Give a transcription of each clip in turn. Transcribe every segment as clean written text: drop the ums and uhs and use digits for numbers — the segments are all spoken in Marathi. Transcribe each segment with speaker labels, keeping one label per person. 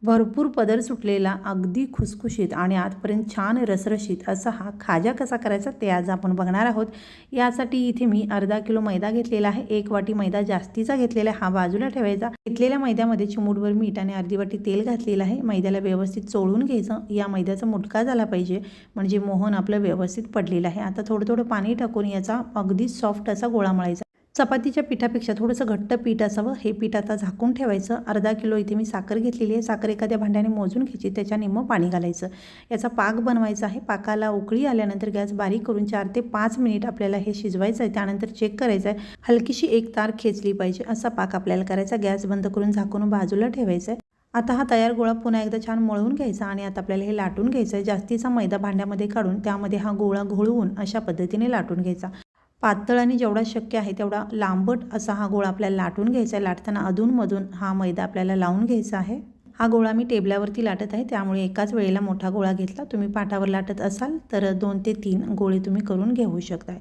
Speaker 1: भरपूर पदर सुटलेला, अगदी खुसखुशीत आणि आतपर्यंत छान रसरशीत असा हा खाजा कसा करायचा ते आज आपण बघणार आहोत। यासाठी इथे मी अर्धा किलो मैदा घेतलेला आहे। 1 वाटी मैदा जास्तीचा घेतलेला आहे, हा बाजूला ठेवायचा। घेतलेल्या मैद्यामध्ये चिमूटभर मीठ आणि अर्धी वाटी तेल घातलेलं आहे। मैद्याला व्यवस्थित चोळून घ्यायचं। या मैद्याचा मुटका झाला पाहिजे, म्हणजे मोहन आपलं व्यवस्थित पडलेलं आहे। आता थोडं थोडं पाणी टाकून याचा अगदी सॉफ्ट असा गोळा मळायचा। चपातीच्या पिठापेक्षा थोडंसं घट्ट पीठ असावं। हे पीठ आता झाकून ठेवायचं। अर्धा किलो इथे मी साखर घेतलेली आहे। साखर एखाद्या भांड्याने मोजून घ्यायची, त्याच्या निम्मं पाणी घालायचं। याचा पाक बनवायचा आहे। पाकाला उकळी आल्यानंतर गॅस बारीक करून 4 ते 5 मिनिट आपल्याला हे शिजवायचं आहे। त्यानंतर चेक करायचं आहे, हलकीशी एक तार खेचली पाहिजे असा पाक आपल्याला करायचा। गॅस बंद करून झाकून बाजूला ठेवायचं आहे। आता हा तयार गोळा पुन्हा एकदा छान मळून घ्यायचा आणि आता आपल्याला हे लाटून घ्यायचं आहे। जास्तीचा मैदा भांड्यामध्ये काढून त्यामध्ये हा गोळा घोळवून अशा पद्धतीने लाटून घ्यायचा। पातळ आणि जेवढा शक्य आहे तेवढा लांबट असा हा गोळा आपल्याला लाटून घ्यायचा आहे। लाटताना अधूनमधून हा मैदा आपल्याला लावून घ्यायचा आहे। हा गोळा मी टेबलावरती लाटत आहे, त्यामुळे एकाच वेळेला मोठा गोळा घेतला। तुम्ही पाटावर लाटत असाल तर 2 ते 3 गोळे तुम्ही करून घेऊ शकताय।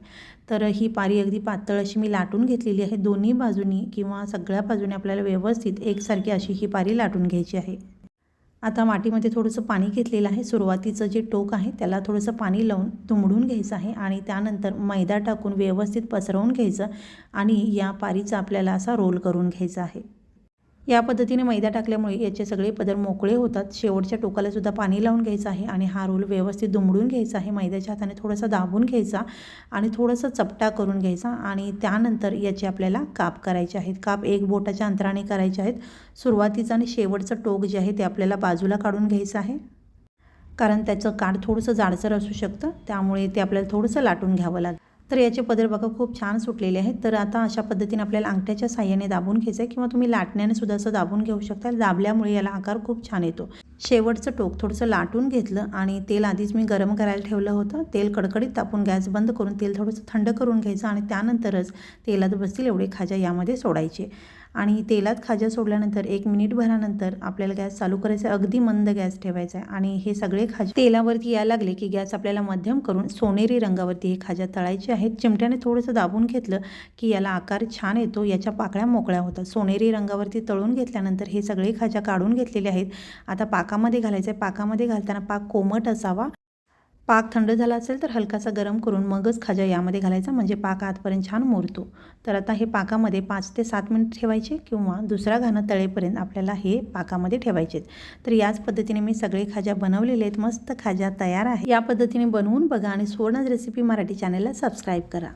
Speaker 1: तर ही पारी अगदी पातळ अशी मी लाटून घेतलेली आहे। दोन्ही बाजूनी किंवा सगळ्या बाजूने आपल्याला व्यवस्थित एकसारखी अशी ही पारी लाटून घ्यायची आहे। आता वाटीमध्ये थोडंसं पाणी घेतलेलं आहे। सुरुवातीचं जे टोक आहे त्याला थोडंसं पाणी लावून दुमडून घ्यायचं आहे आणि त्यानंतर मैदा टाकून व्यवस्थित पसरवून घ्यायचं आणि या पारीचा आपल्याला असा रोल करून घ्यायचा आहे। या पद्धतीने मैदा टाकल्यामुळे याचे सगळे पदर मोकळे होतात। शेवटच्या टोकाला सुद्धा पाणी लावून घ्यायचं आहे आणि हा रोल व्यवस्थित दुमडून घ्यायचा आहे। मैद्याच्या हाताने थोडासा दाबून घ्यायचा आणि थोडंसं चपटा करून घ्यायचा आणि त्यानंतर याचे आपल्याला काप करायचे आहेत। काप 1 बोटाच्या अंतराने करायचे आहेत। सुरुवातीचं आणि शेवटचं टोक जे आहे ते आपल्याला बाजूला काढून घ्यायचं आहे, कारण त्याचं काठ थोडंसं जाडसर असू शकतं, त्यामुळे ते आपल्याला थोडंसं लाटून घ्यावं लागेल। तर याचे पदर बघा खूप छान सुटलेले आहेत। तर आता अशा पद्धतीने आपल्याला अंगठ्याच्या साहाय्याने दाबून घ्यायचं आहे किंवा तुम्ही लाटण्याने सुद्धा असं दाबून घेऊ शकता। दाबल्यामुळे याला आकार खूप छान येतो। शेवटचं टोक थोडंसं लाटून घेतलं आणि तेल आधीच मी गरम करायला ठेवलं होतं। तेल कडकडीत तापून गॅस बंद करून तेल थोडंसं थंड करून घ्यायचं आणि त्यानंतरच तेलात बसतील एवढे खाजा यामध्ये सोडायचे आणि तेलात खाजा सोडल्यानंतर 1 मिनिटभरानंतर आपल्याला गॅस चालू करायचा आहे। अगदी मंद गॅस ठेवायचा आहे आणि हे सगळे खाजे तेलावरती यायला लागले की गॅस आपल्याला मध्यम करून सोनेरी रंगावरती हे खाजा तळायचे आहेत। चिमट्याने थोडंसं दाबून घेतलं की याला आकार छान येतो, याच्या पाकळ्या मोकळ्या होतात। सोनेरी रंगावरती तळून घेतल्यानंतर हे सगळे खाजा काढून घेतलेले आहेत। आता पाकामध्ये घालायचं आहे। पाकामध्ये घालताना पाक कोमट असावा। पाक थंड झाला असेल तर हलकासा गरम करून मगच खाजा यामध्ये घालायचा, म्हणजे पाक आतपर्यंत छान मुरतो। तर आता हे पाकामध्ये 5 ते 7 मिनिट ठेवायचे किंवा दुसरा घाना तळेपर्यंत आपल्याला हे पाकामध्ये ठेवायचे। तर याच पद्धतीने मी सगळे खाजा बनवलेले आहेत। मस्त खाजा तयार आहे। या पद्धतीने बनवून बघा आणि सुवर्णच रेसिपी मराठी चॅनलला सबस्क्राईब करा।